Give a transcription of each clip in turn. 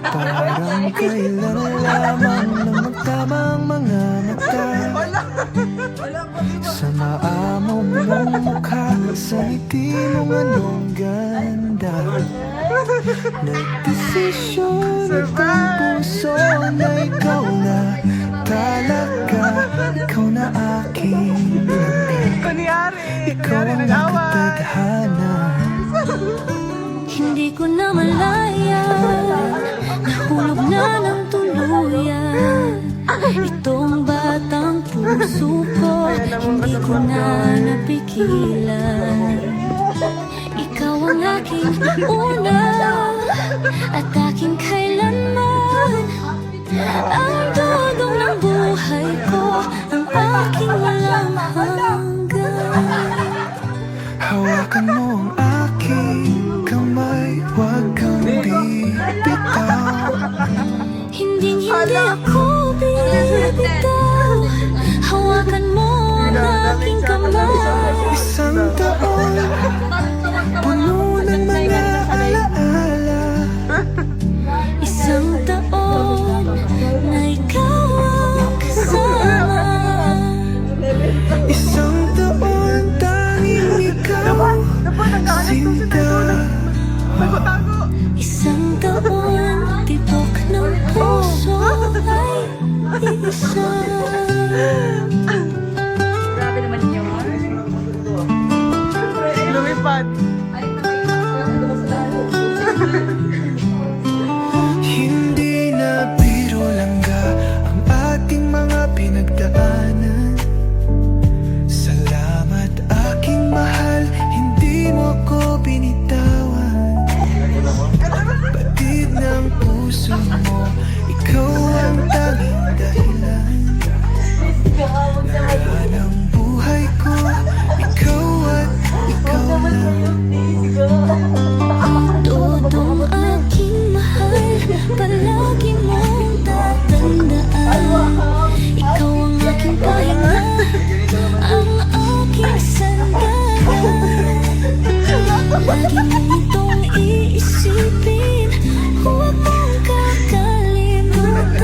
Parang kailan lamang na magtamang mga mata sa maamo mong mukha, sa ngiti mong anong ganda. Nagdesisyon itong puso na ikaw na talaga. Ikaw na aking lambing, ikaw ang nakatadhana. Hindi ko na malaya, nahulog na ng tuluyan itong batang puso ko, hindi ko na napigilan. Ikaw ang aking una at aking kailanman, ang dudong ng buhay ko, ang aking walang hanggan. Hawakan mo ang aking kamay, huwag kang bibitaw. Hindi ako bibitaw, hawakan mo ang aking kamay. Isang taon, puno ng mga alaala. Isang taon na ikaw ang kasama. Isang taon, tanging ikaw, sinta. Isang taon, tibok ng puso ay isa. Grabe naman yun. Lumipad. Hindi na biro langga ang ating mga pinagdaanan. Salamat aking mahal, hindi mo ko binitawan. Batid ng puso mo, ikaw ang tanging dahilan. Lahat ng buhay ko, ikaw at ikaw lang. Todong aking mahal, palagi mong tatandaan. Ikaw ang aking pahinga, ang aking sandalan. Lagi mong itong iisipin, huwag mong kakalimutan.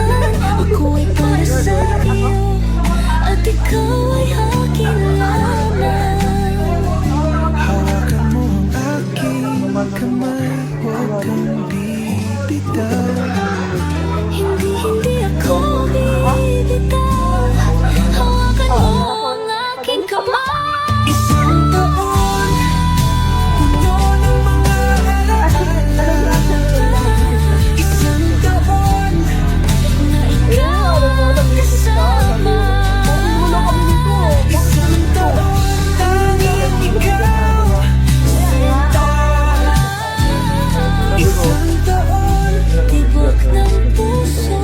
Ako ay para sa iyo, at ikaw ay akin lamang. Hawakan mo ang aking kamay, huwag kang bibitaw. Hindi ako bibitaw, hawakan mo ang aking kamay. Isang taon, puno ng mga alaala. Isang taon, Na ikaw ang kasama. isang taon, tanging ikaw, sinta. Isang taon, Tibok ng puso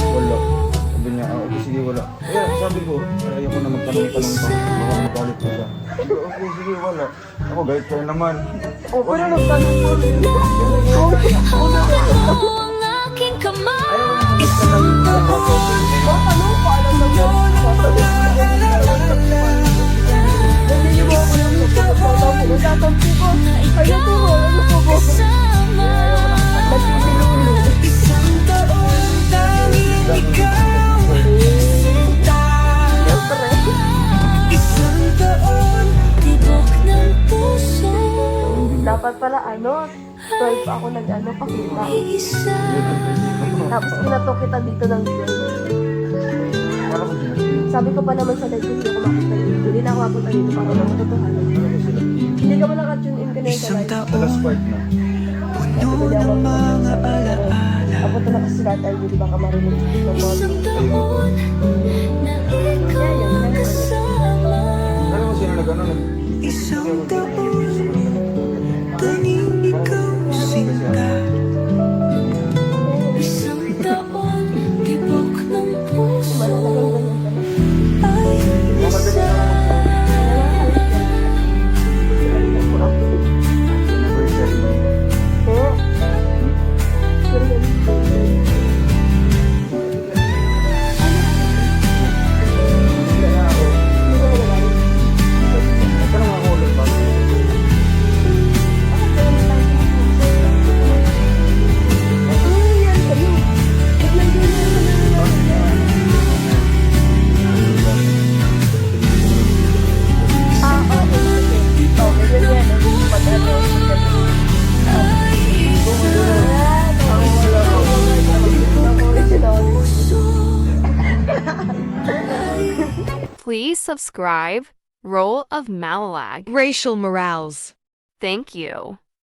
Sabi niya, okay, sige, wala. Kaya sabi ko, ayaw ko na magtanong pa baka magalit ko siya. Sabi ko, okay, sige, wala. Ako, galit kayo naman. O, pero nagtanong ko. hawakan mo ang aking kamay. isang taon, Ano ko? Alam na puno ng mga alaala. Isang taon, Nagtatampi ko. Na Kaya ikaw ko, ano ang ko? kasama. isang taon, tanging ikaw, sinta. Isang taon, Tibok ng puso Dapat pala, 12 ako pakita. isa. Tapos kinato kita dito ng girl. Para ko sila. Sabi ko pa naman sa live, hindi ako makita dito. Hindi na ako mapunta dito para lang matotohanan. Hindi ka man naka-tune in ka na yun sa isang live. Last taon, part na. puno ng mga alaala. Ako to kasi sa tayo, di ba ka marinig ng mga Isang taon na ikaw ang kasama. Alam mo sino nag-ano? Isang taon, tanging ikaw, sinta. Isang taon, tibok ng puso ganyan ka na. Ay Please subscribe. Role of Malalag. Racial Morales. Thank you.